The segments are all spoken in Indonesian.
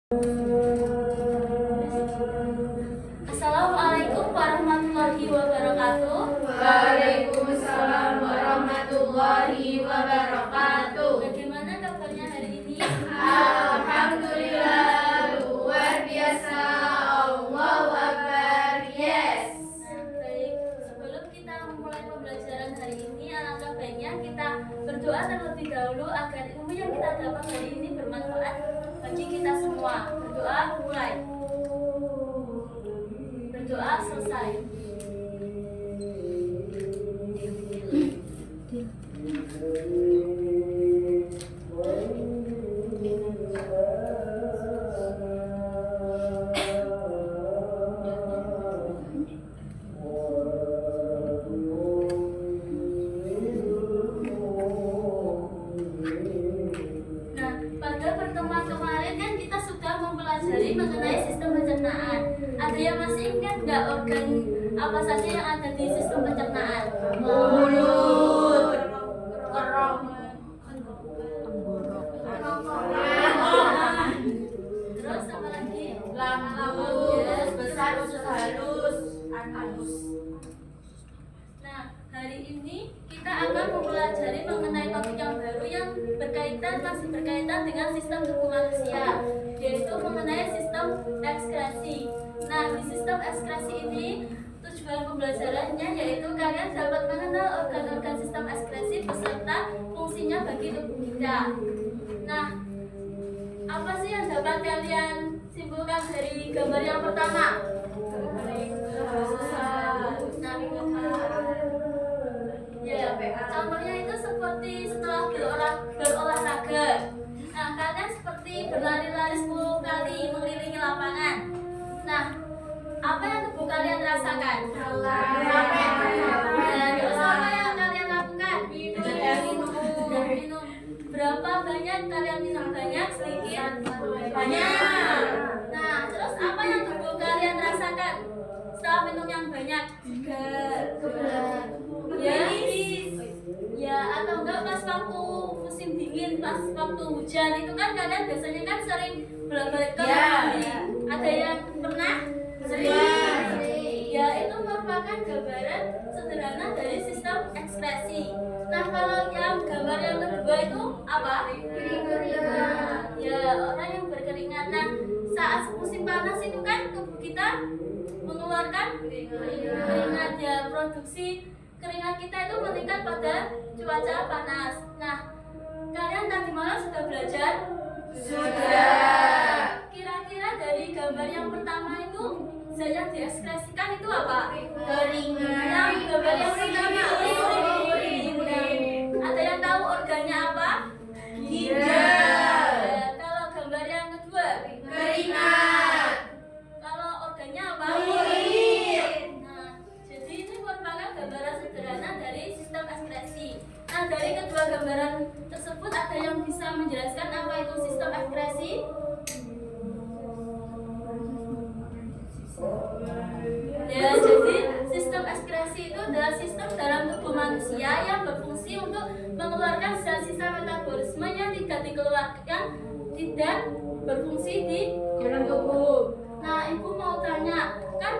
Assalamualaikum warahmatullahi wabarakatuh. Waalaikumsalam warahmatullahi wabarakatuh. Bagaimana kabarnya hari ini? Alhamdulillah, luar biasa. Allahu Akbar. Yes. Baik, sebelum kita memulai pembelajaran hari ini, alangkah baiknya kita berdoa terlebih dahulu agar ilmu yang kita dapat hari ini bermanfaat bagi kita semua. Berdoa mulai. Berdoa selesai. Nah, pada pertemuan kemarin kan kita sudah mempelajari mengenai sistem pencernaan. Ada yang masih ingat nggak organ apa saja yang ada di sistem pencernaan? Mulut, Kerong, terus apa lagi? lambung, besar, usus halus, anus. Nah, hari ini kita akan mempelajari mengenai topik yang baru yang masih berkaitan dengan sistem tubuh manusia, yaitu mengenai sistem ekskresi. Nah, di sistem ekskresi ini tujuan pembelajarannya yaitu kalian dapat mengenal organ-organ sistem ekskresi beserta fungsinya bagi tubuh kita. Nah, apa sih yang dapat kalian simpulkan dari gambar yang pertama? Ya, contohnya itu seperti setelah berolahraga. Nah, kalian seperti berlari-lari 10 kali mengelilingi lapangan. Nah, apa yang tubuh kalian rasakan? Dan terus apa yang kalian lakukan? Minum. Berapa banyak kalian minum? Banyak, sedikit? Banyak. Nah, terus apa yang tubuh kalian rasakan setelah minum yang banyak? Ya, atau enggak pas waktu musim dingin, pas waktu hujan itu kan kalian biasanya kan sering bolak-balik ke mandi. Ada yang pernah? Sering. Ya, itu merupakan gambaran sederhana dari sistem ekskresi. Nah, kalau yang gambar yang kedua itu apa? Ya, orang yang berkeringat. Nah, saat musim panas itu kan tubuh kita mengeluarkan keringat, ya, produksi keringat kita itu meningkat pada cuaca panas. Nah, kalian tadi malam sudah belajar? Sudah. Kira-kira dari gambar yang pertama itu zat yang diekskresikan itu apa? Keringat. Yang gambar yang pertama ada yang tahu organnya apa? Ginjal. Kalau gambar yang kedua? Keringat. Kalau organnya apa? Kulit. Nah, jadi ini merupakan gambaran sederhana dari sistem ekskresi. Nah, dari kedua gambaran tersebut ada yang bisa menjelaskan apa itu sistem ekskresi? Ya, jadi sistem ekskresi itu adalah sistem dalam tubuh manusia yang berfungsi untuk mengeluarkan zat sisa metabolisme yang tidak berfungsi di dalam tubuh. Nah, ibu mau tanya, kan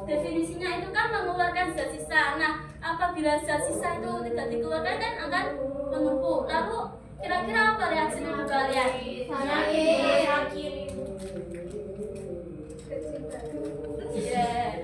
definisinya itu kan mengeluarkan zat sisa. Nah, apabila zat sisa itu tidak dikeluarkan kan akan menumpuk. Lalu kira-kira apa reaksi tubuh kalian? Sakit. Ya,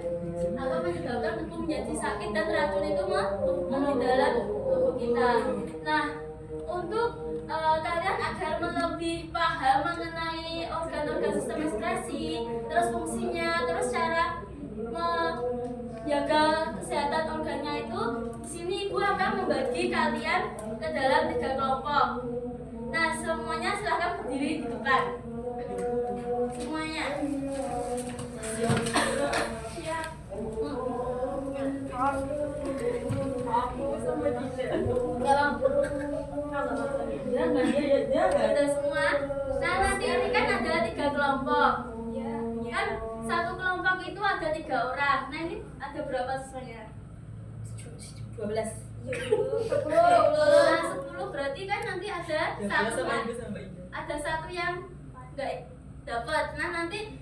apa menyebabkan tubuh menjadi sakit dan racun itu menumpuk di dalam tubuh kita. Nah, untuk kalian agar lebih paham mengenai organ-organ sistem ekskresi, terus fungsinya, terus cara menjaga kesehatan organnya itu, di sini ibu akan membagi kalian ke dalam 3 kelompok. Nah, semuanya silahkan berdiri di depan. Semuanya. Sudah semua. Nah, nanti ini kan ada 3 kelompok. Kan satu kelompok itu ada 3 orang. Nah, ini ada berapa siswanya? 12. 10. Nah, 10 berarti kan nanti ada satu yang enggak dapat. Nah, nanti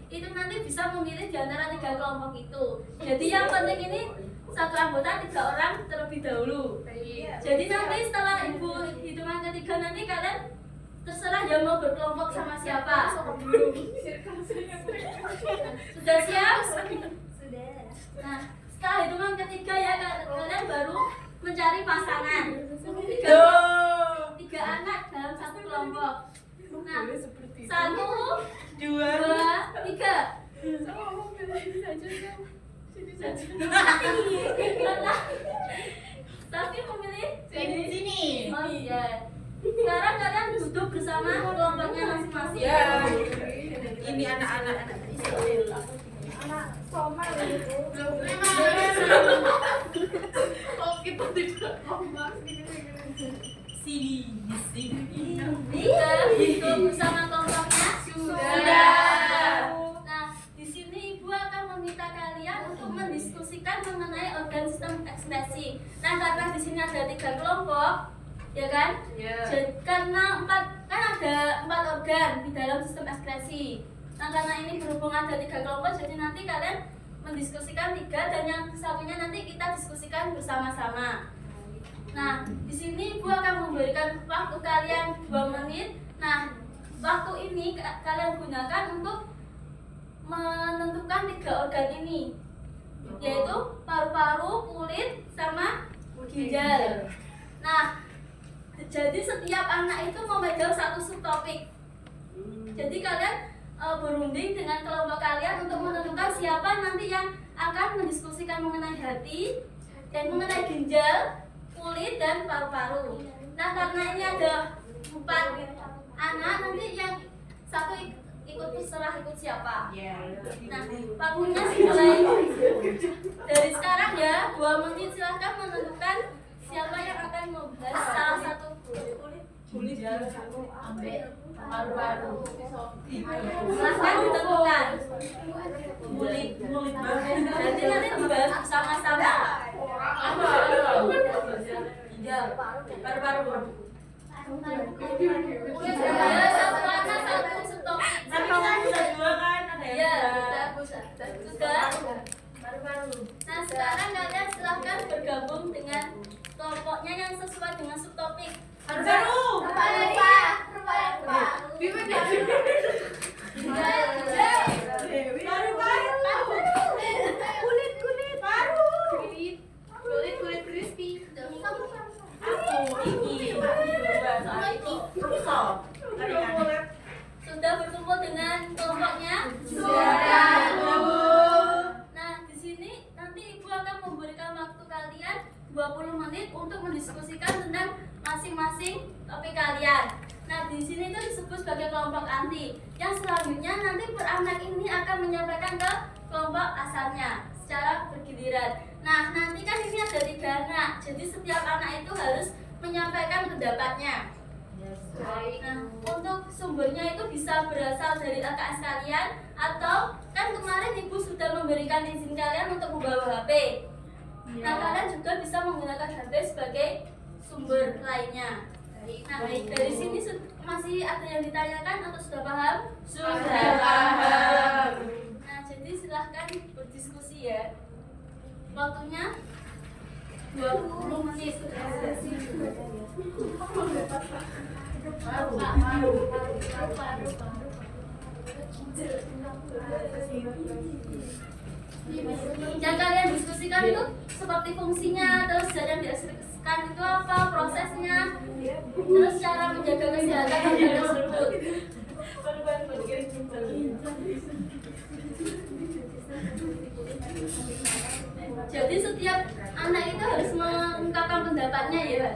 bisa memilih di antara 3 kelompok itu. Jadi yang penting ini satu anggota 3 orang terlebih dahulu. Jadi nanti setelah ibu hitungan ketiga nanti kalian terserah ya mau berkelompok sama siapa. Sudah siap? Sudah. Nah, setelah hitungan ketiga ya kalian baru mencari pasangan. 3 anak dalam satu kelompok. Nah, 1, 2, 3. Tapi memilih Sini. Oh iya. Sekarang kalian duduk bersama kelompoknya masing-masing. Ini anak-anak. Anak Somai itu. Oh, kita tidak sini. Duduk bersama kelompoknya. Sudah. Nah, di sini ibu akan meminta kalian untuk mendiskusikan mengenai organ sistem ekspresi. Nah, karena di sini ada 3 kelompok, ya kan? Karena ada 4 organ di dalam sistem ekspresi. Nah, karena ini berhubung ada 3 kelompok, jadi nanti kalian mendiskusikan 3 dan yang satunya nanti kita diskusikan bersama-sama. Nah, di sini ibu akan memberikan waktu kalian 2 menit. Nah, waktu ini kalian gunakan untuk menentukan 3 organ ini, yaitu paru-paru, kulit, sama ginjal. Nah, jadi setiap anak itu memegang satu subtopik. Jadi kalian berunding dengan kelompok kalian untuk menentukan siapa nanti yang akan mendiskusikan mengenai hati dan mengenai ginjal, kulit, dan paru-paru. Nah, karena ini ada 4 anak, nanti yang satu ikut terserah ikut siapa. Nah, waktunya dimulai dari sekarang ya, 2 menit. Silahkan menentukan siapa yang akan membahas salah satu Kulit paru-paru. silahkan ditentukan. Nanti dibahas bersama-sama. Paru-paru. Ya, satu anak satu subtopik. Ya, sudah. Nah, sekarang kalian silahkan bergabung dengan kelompoknya yang sesuai dengan subtopik. Paru-paru. Kulit crispy. Sudah berkumpul dengan kelompoknya? Sudah. Nah, di sini nanti ibu akan memberikan waktu kalian 20 menit untuk mendiskusikan tentang masing-masing topik kalian. Nah, di sini itu disebut sebagai kelompok anti. Yang selanjutnya nanti per anak ini akan menyampaikan ke kelompok asalnya secara bergiliran. Nah, nanti kan ini ada 3 anak, jadi setiap anak itu harus menyampaikan pendapatnya. Nah, untuk sumbernya itu bisa berasal dari LKS kalian, atau kan kemarin ibu sudah memberikan izin kalian untuk membawa HP. Nah, kalian juga bisa menggunakan HP sebagai sumber lainnya. Nah, dari sini masih ada yang ditanyakan atau sudah paham? Sudah paham. Nah, jadi silahkan berdiskusi ya. Waktunya 20 menit. Yang kalian diskusikan itu seperti fungsinya, terus yang dihasilkan itu apa, prosesnya, terus cara menjaga kesehatan organ tersebut. Jadi setiap anak itu harus mengungkapkan pendapatnya ya.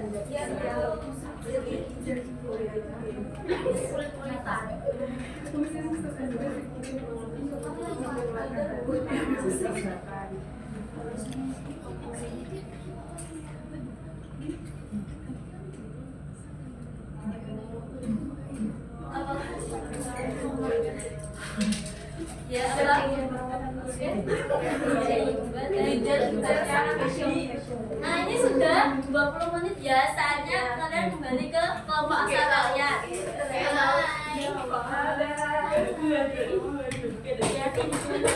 Ya, nah, ini sudah 20 menit ya. Saatnya kalian kembali ke kelompok asal kalian. Hati-hati di sana.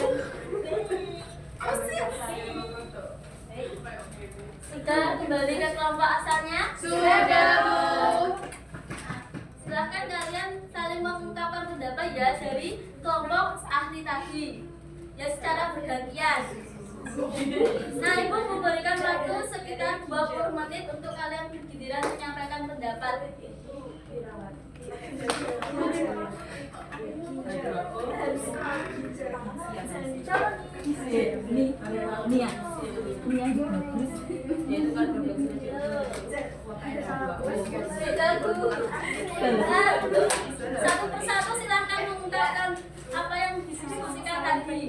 Sudah kembali ke kelompok asalnya? Sudah, Bu. Silahkan kalian saling mengungkapkan pendapat ya dari kelompok ahli tadi. Ya secara bergantian. Nah, Ibu memberikan waktu sekitar 20 menit untuk kalian giliran menyampaikan pendapat. Satu persatu silahkan mengungkapkan apa yang didiskusikan tadi.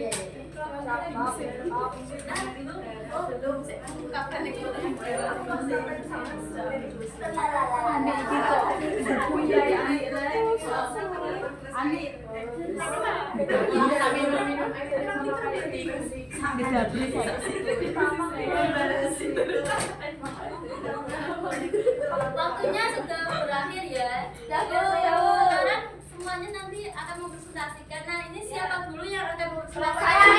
Waktunya sudah berakhir ya. Sekarang semuanya nanti akan mempresentasikan. Nah, ini siapa dulu yang akan mempresentasikan?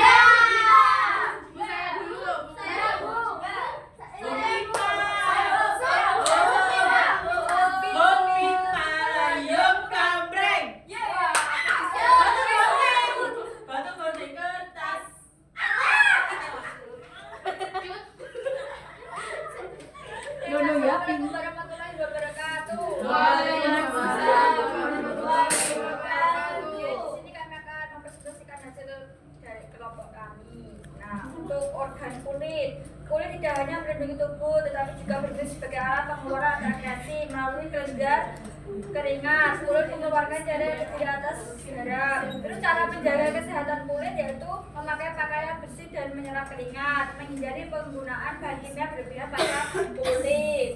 Kulit tidak hanya melindungi tubuh, tetapi juga berfungsi sebagai alat pengeluaran radiasi melalui kelenjar keringat. Kulit mengeluarkan cairan di atas garam. Terus cara menjaga kesehatan kulit yaitu memakai pakaian bersih dan menyerap keringat, menghindari penggunaan bahan kimia berlebihan pada kulit.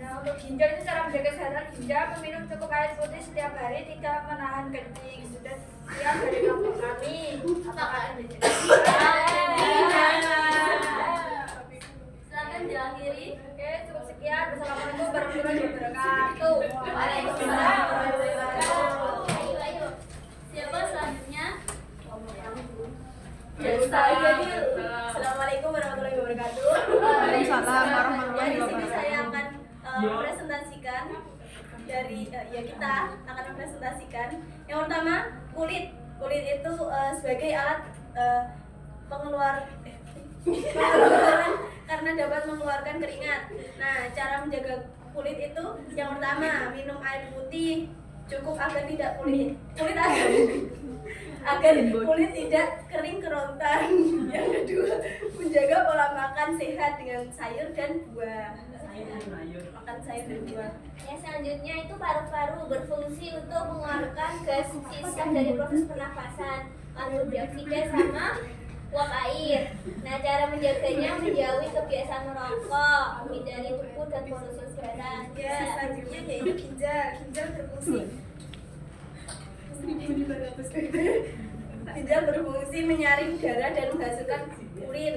Nah, untuk ginjal itu cara menjaga kesehatan ginjal, meminum cukup air putih setiap hari, tidak menahan kencing. Sudah siap dari kelompok kami. Apakah ada Silakan diakhiri. Oke, cukup sekian. Wassalamualaikum warahmatullahi wabarakatuh. Waalaikumsalam warahmatullahi wabarakatuh. Ayo. Siapa selanjutnya? Assalamualaikum warahmatullahi wabarakatuh. Waalaikumsalam warahmatullahi Di sini wabarakatuh. saya akan presentasikan dari kita akan mempresentasikan yang pertama kulit. Kulit itu sebagai alat pengeluaran karena dapat mengeluarkan keringat. Nah, cara menjaga kulit itu yang pertama minum air putih cukup agar tidak agar kulit tidak kering kerontan. Yang kedua, menjaga pola makan sehat dengan sayur dan buah. Makan sayur dan buah. Yang selanjutnya itu paru-paru berfungsi untuk mengeluarkan gas sisa dari proses pernafasan, karbon dioksida sama uap air. Nah, cara menjaganya menjauhi kebiasaan merokok, menghindari tubuh dan polusi udara. Ya, selanjutnya yaitu ginjal. Ginjal berfungsi ginjal berfungsi menyaring darah dan menghasilkan urin.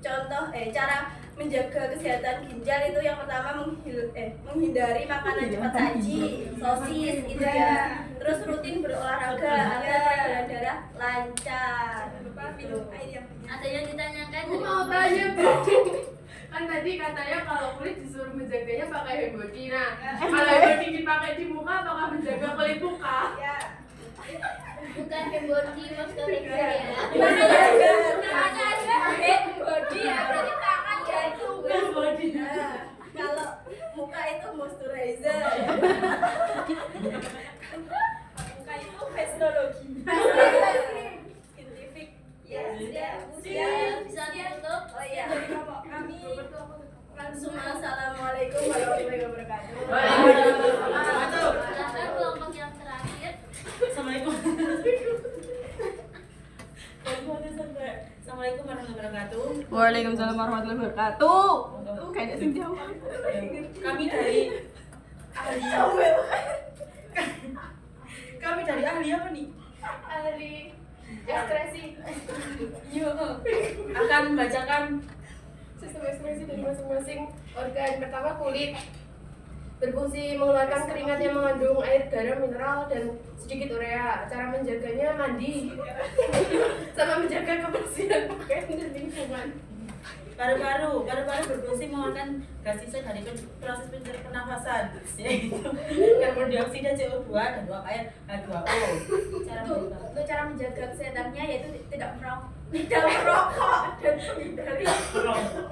Contoh cara menjaga kesehatan ginjal itu yang pertama menghindari makanan cepat saji, sosis gitu ya. Terus rutin berolahraga agar peredaran darah lancar. Lupa minum air yang banyak. Ada yang ditanyakan? Mau tanya, Bu. Kan tadi katanya kalau kulit disuruh menjaganya pakai hand body. Nah, kalau hand body dipakai di muka apakah menjaga kulit muka? Ya. Bukan hand body moisturizer ya. Namanya aja hand body ya. Berarti tangan ya itu Hand body. kalau muka itu moisturizer. Muka itu histologi. Scientific. Ya, sudah. Bisa ditutup. Oh iya, dari kelompok kami langsung assalamualaikum warahmatullahi wabarakatuh. Silakan kelompok yang terakhir. Assalamualaikum warahmatullahi wabarakatuh. Waalaikumsalam warahmatullahi wabarakatuh. Kayaknya sing jawab. Kami dari ahli. Kami dari ahli apa nih? Ahli ekspresi. Yuk, akan membacakan Sistem ekspresi dari masing-masing organ. Pertama kulit. berfungsi mengeluarkan keringat yang mengandung air, garam, mineral, dan sedikit urea. Cara menjaganya mandi sama menjaga kebersihan pakaian dan lingkungan. Paru-paru berfungsi mengeluarkan gas sisa dari proses pernafasan, yaitu karbon dioksida, CO2, dan uap air H2O. Untuk cara menjaga kesehatannya yaitu tidak merokok dan menghindari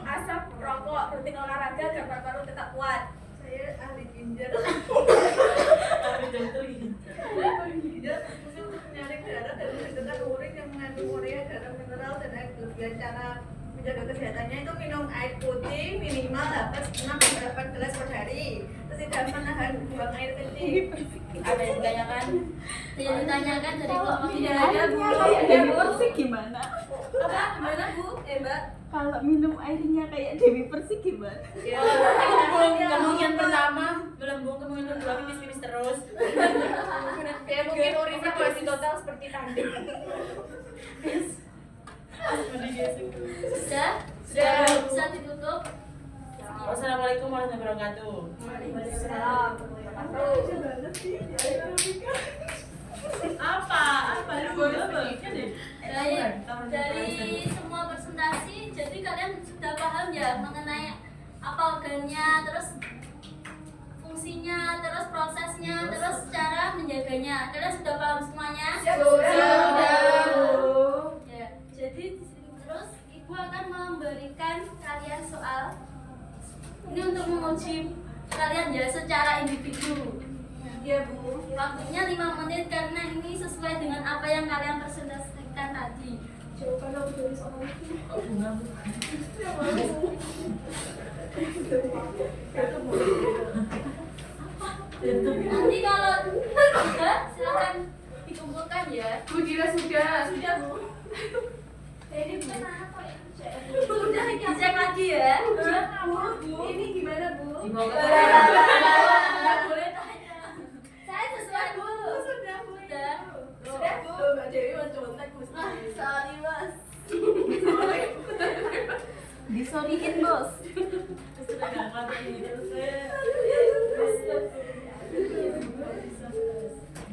asap rokok, rutin olahraga agar paru-paru tetap kuat. Saya ahli ginjal. Tapi dokter Ginjal berfungsi untuk menyaring darah dan menghidupkan urin yang mengandung urea, garam, mineral, dan air berlebihan. Cara menjaga kesehatannya itu minum air putih minimal dapat 6-8 gelas per hari. Terus tidak menahan buang air kecil. ada yang ditanyakan? Yang ditanyakan dari kelompok Tidak ini. ada Bu. Dewi Persik gimana? Apa? Gimana Bu? Mbak? Kalau minum airnya kayak Dewi Persik gimana? Kemungkinan pertama melembung, kemungkinan kedua pipis terus. Ya mungkin urinnya masih total seperti tadi. Sudah? Sudah. Bisa ditutup. Wassalamualaikum warahmatullahi wabarakatuh. Waalaikumsalam. Apa Dari semua presentasi, jadi kalian sudah paham ya mengenai apa organnya, terus fungsinya, terus prosesnya, terus cara menjaganya. Kalian sudah paham semuanya? Sudah. Ya, jadi di sini terus Ibu akan memberikan kalian soal. Ini untuk menguji kalian ya secara individu. Iya Bu. Waktunya 5 menit karena ini sesuai dengan apa yang kalian presentasikan tadi. Jawaban aku dari soal itu. Nanti kalau sudah silakan dikumpulkan ya. Bu Dira sudah. Sudah Bu. Ini gimana apa ya? Sudah dicek lagi ya. Bu, ini gimana Bu? Nggak boleh tanya. Saya sesuai Bu. Sudah Bu. Sudah. Sudah Bu. Mbak Dewi mau contek Gusti. Sorry Mas. Disoriin bos. sudah ngangkat ini terus saya.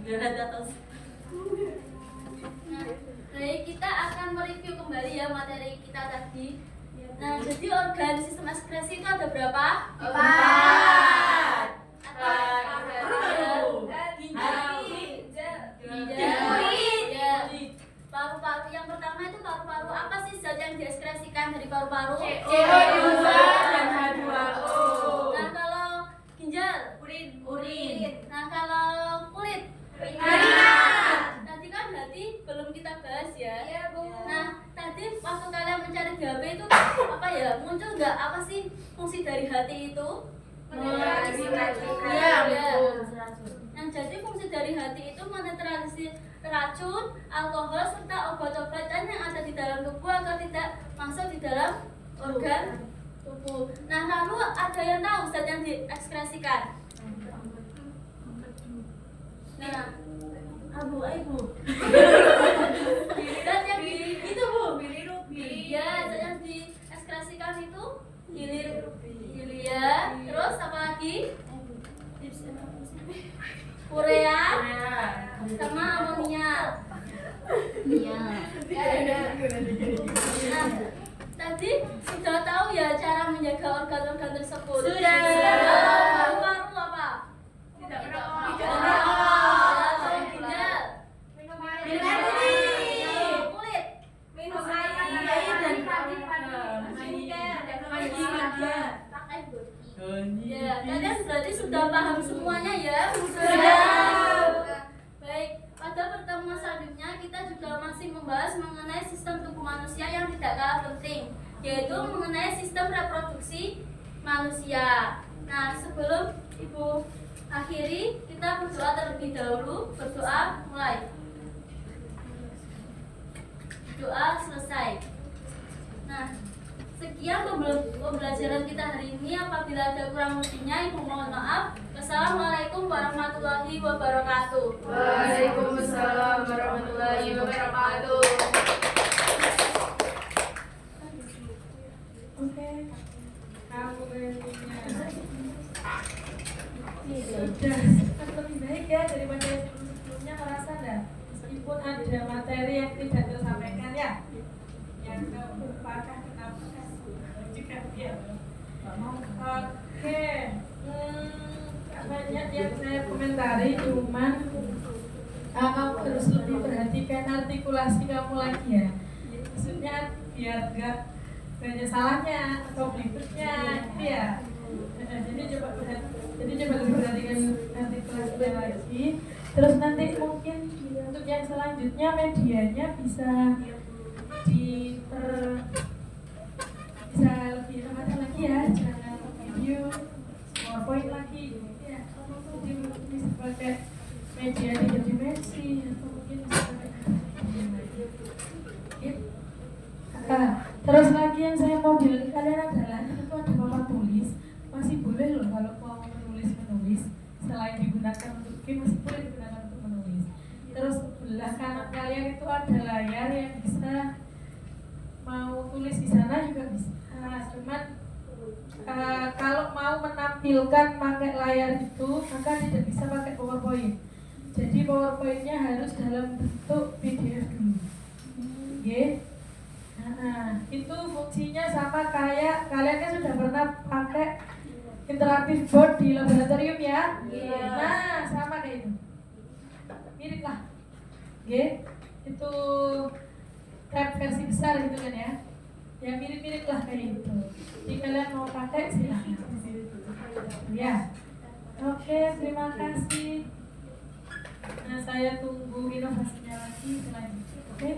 Berat atas. Nah, baik kita akan mereview kembali ya materi kita tadi. Nah, jadi organ sistem ekskresi itu ada berapa? 4. Paru-paru yang pertama itu paru-paru. Apa sih zat yang diekskresikan dari paru-paru? CO2 dan H2O. Nah, kalau ginjal, Urin. Nah, kalau kulit, Keringat. Tadi kan berarti belum kita bahas ya. Iya Bu. Nah, tadi waktu kalian mencari di HP itu apa ya? Muncul nggak apa sih fungsi dari hati itu? Menetralisir racun. Iya, Iya, betul. Yang jadi fungsi dari hati itu menetralisir racun, alkohol, serta obat-obatan yang ada di dalam tubuh agar tidak masuk di dalam organ tubuh. Nah, lalu ada yang tahu zat yang diekskresikan? Nah, zat yang di itu Bu, ya, zat yang diekskresikan itu hilia, terus apa lagi? Urea, sama amonia. Iya. Nah, tadi sudah tahu ya cara menjaga organ-organ tersebut. Sudah. Paru-paru apa? Tidak Tidak merokok. Kalau ginjal, Minum kulit, Minum air dan pakai body. Ya, kalian berarti sudah paham semuanya ya? Sudah. Nah, baik, pada pertemuan selanjutnya kita juga masih membahas mengenai sistem tubuh manusia yang tidak kalah penting, yaitu mengenai sistem reproduksi manusia. Nah, sebelum Ibu akhiri, kita berdoa terlebih dahulu. Berdoa mulai. Doa selesai. Nah, sekian pembelajaran kita hari ini. Apabila ada kurang lebihnya, Ibu mohon maaf. Wassalamualaikum warahmatullahi wabarakatuh. Waalaikumsalam warahmatullahi wabarakatuh. Oke. Kamu ada materi yang tidak tersampaikan ya? Yang apakah kenapa? Juga dia. Oke. Banyak yang saya komentari, cuman kamu harus lebih perhatikan artikulasi kamu lagi ya. Maksudnya biar gak banyak salahnya atau berikutnya gitu ya. Jadi coba lebih perhatikan artikulasinya lagi. Terus nanti mungkin untuk yang selanjutnya medianya bisa bisa lebih tepatnya lagi ya, jangan video, PowerPoint lagi gitu ya. Jadi mungkin bisa pakai media 3 dimensi atau mungkin bisa pakai gitu. Terus lagi yang saya mau bilang ke kalian adalah itu ada papan tulis, masih boleh loh kalau mau menulis selain digunakan untuk game masih boleh digunakan untuk menulis. Terus sebelah kanan kalian itu ada layar yang bisa mau tulis di sana juga bisa. Cuman kalau mau menampilkan pakai layar itu maka tidak bisa pakai PowerPoint. Jadi PowerPoint-nya harus dalam bentuk PDF dulu. Oke. Nah, itu fungsinya sama kayak kalian kan sudah pernah pakai interaktif board di laboratorium ya? Iya. Nah, sama kayak itu. Mirip lah. Oke. Itu tab versi besar gitu kan ya? Ya mirip-mirip lah kayak itu. Jadi kalian mau pakai silahkan. Ya. Oke, terima kasih. Nah, saya tunggu inovasinya lagi selanjutnya. Oke.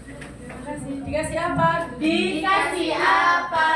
Terima kasih. Dikasih apa? Dikasih apa?